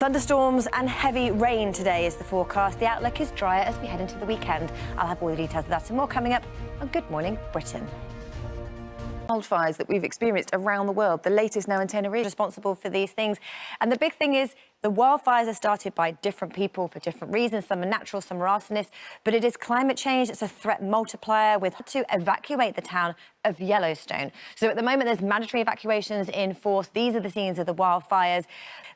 Thunderstorms and heavy rain today is the forecast. The outlook is drier as we head into the weekend. I'll have all the details of that and more coming up on Good Morning Britain. Wildfires that we've experienced around the world, the latest now in Tenerife, responsible for these things. And the big thing is the wildfires are started by different people for different reasons. Some are natural, some are arsonists, but it is climate change. It's a threat multiplier with to evacuate the town of Yellowstone. So at the moment, there's mandatory evacuations in force. These are the scenes of the wildfires.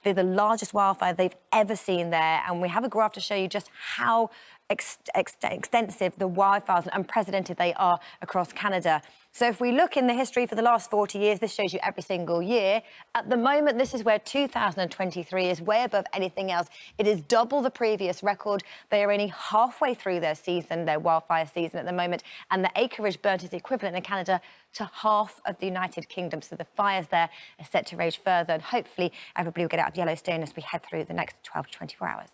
They're the largest wildfire they've ever seen there. And we have a graph to show you just how extensive the wildfires and unprecedented they are across Canada. So if we look in the history for the last 40 years, this shows you every single year. At the moment, this is where 2023 is way above anything else. It is double the previous record. They are only halfway through their season, their wildfire season at the moment, and the acreage burnt is equivalent in Canada to half of the United Kingdom. So the fires there are set to rage further, and hopefully everybody will get out of Yellowstone as we head through the next 12 to 24 hours.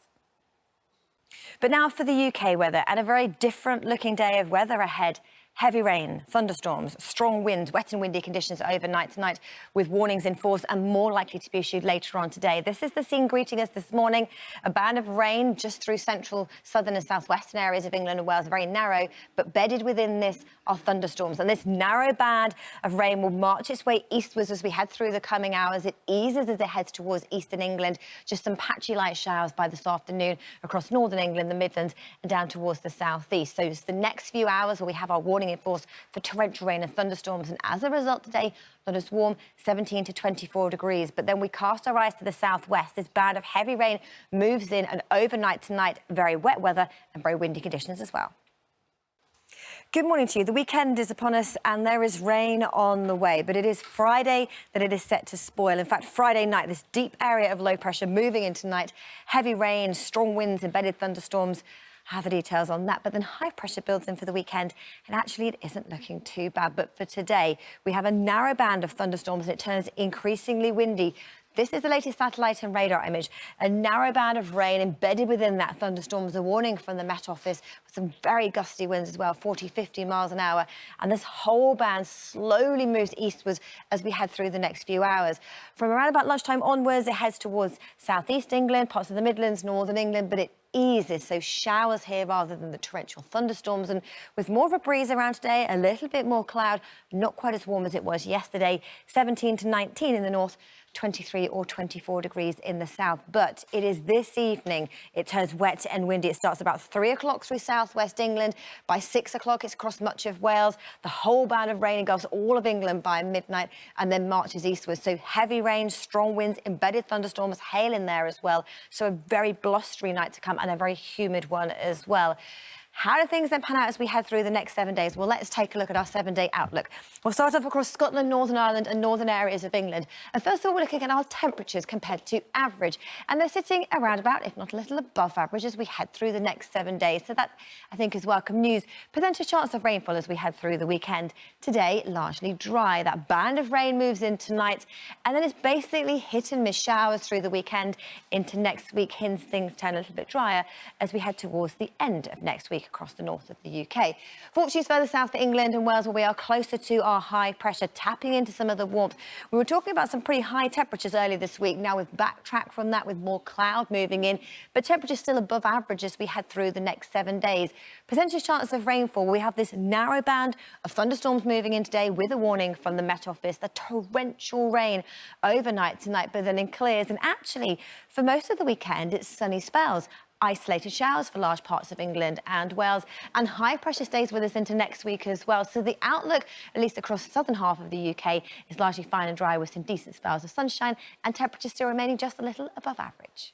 But now for the UK weather, and a very different looking day of weather ahead. Heavy rain, thunderstorms, strong winds, wet and windy conditions overnight tonight, with warnings in force and more likely to be issued later on today. This is the scene greeting us this morning. A band of rain just through central, southern and southwestern areas of England and Wales, very narrow, but bedded within this are thunderstorms. And this narrow band of rain will march its way eastwards as we head through the coming hours. It eases as it heads towards eastern England. Just some patchy light showers by this afternoon across northern England, the Midlands, and down towards the southeast. So it's the next few hours where we have our warning in force for torrential rain and thunderstorms, and as a result today, not as warm, 17 to 24 degrees. But then we cast our eyes to the southwest. This band of heavy rain moves in, and overnight tonight, very wet weather and very windy conditions as well. Good morning to you. The weekend is upon us and there is rain on the way, but it is Friday that it is set to spoil. In fact, Friday night, this deep area of low pressure moving into tonight, heavy rain, strong winds, embedded thunderstorms. I have the details on that, but then high pressure builds in for the weekend, and actually it isn't looking too bad. But for today, we have a narrow band of thunderstorms and it turns increasingly windy. This is the latest satellite and radar image. A narrow band of rain embedded within that thunderstorms. A warning from the Met Office with some very gusty winds as well, 40, 50 miles an hour. And this whole band slowly moves eastwards as we head through the next few hours. From around about lunchtime onwards, it heads towards southeast England, parts of the Midlands, northern England, but it eases, so showers here rather than the torrential thunderstorms. And with more of a breeze around today, a little bit more cloud, not quite as warm as it was yesterday, 17 to 19 in the north, 23 or 24 degrees in the south. But it is this evening it turns wet and windy. It starts about 3 o'clock through southwest England. By 6 o'clock it's across much of Wales. The whole band of rain engulfs all of England by midnight and then marches eastwards. So heavy rain, strong winds, embedded thunderstorms, hail in there as well. So a very blustery night to come and a very humid one as well. How do things then pan out as we head through the next 7 days? Well, let's take a look at our 7-day outlook. We'll start off across Scotland, Northern Ireland and northern areas of England. And first of all, we're looking at our temperatures compared to average. And they're sitting around about, if not a little above average, as we head through the next 7 days. So that, I think, is welcome news. Potential chance of rainfall as we head through the weekend. Today, largely dry. That band of rain moves in tonight. And then it's basically hit and miss showers through the weekend into next week. Hence, things turn a little bit drier as we head towards the end of next week across the north of the UK. Fortunes further south to England and Wales, where we are closer to our high pressure, tapping into some of the warmth. We were talking about some pretty high temperatures earlier this week. Now we've backtracked from that with more cloud moving in, but temperatures still above average as we head through the next 7 days. Potential chance of rainfall. We have this narrow band of thunderstorms moving in today with a warning from the Met Office. The torrential rain overnight tonight, but then in clears. And actually, for most of the weekend, it's sunny spells. Isolated showers for large parts of England and Wales, and high pressure stays with us into next week as well. So the outlook, at least across the southern half of the UK, is largely fine and dry with some decent spells of sunshine and temperatures still remaining just a little above average.